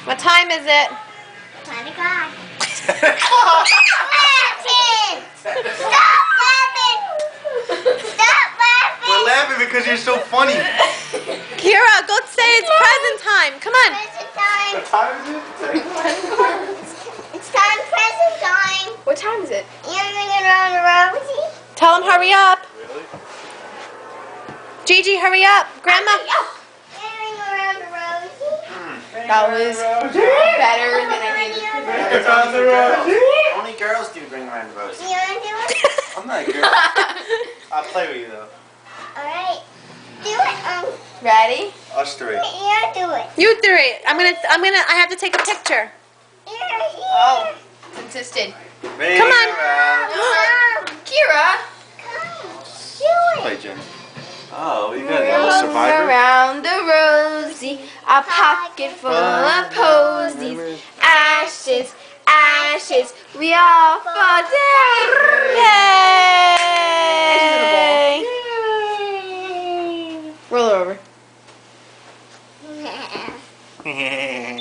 What time is it? Time to cry. Laughing! Stop laughing! Stop laughing! We're laughing because you're so funny. Keira, go say it's present time. Come on. Present time. What time is it? It's time present time. What time is it? You're ringing around the rosy. Tell him hurry up. Really? Gigi, hurry up. Grandma. You're ringing around the rosy. That was better than any of the It's on the road. Only girls do bring around the rose. You want to do it? I'm not a girl. I'll play with you though. Alright. Do it. Ready? Us three. Yeah, do it. You three. I have to take a picture. Here. Oh, it's insisted. Ring Come on. around. Kira. Come. Do it. Play, Jen. Oh, what you got? You a survivor? Around the rosy, a pocket full of posies. Ashes, ashes, we all fall down. Yay! Roll over. Hehehe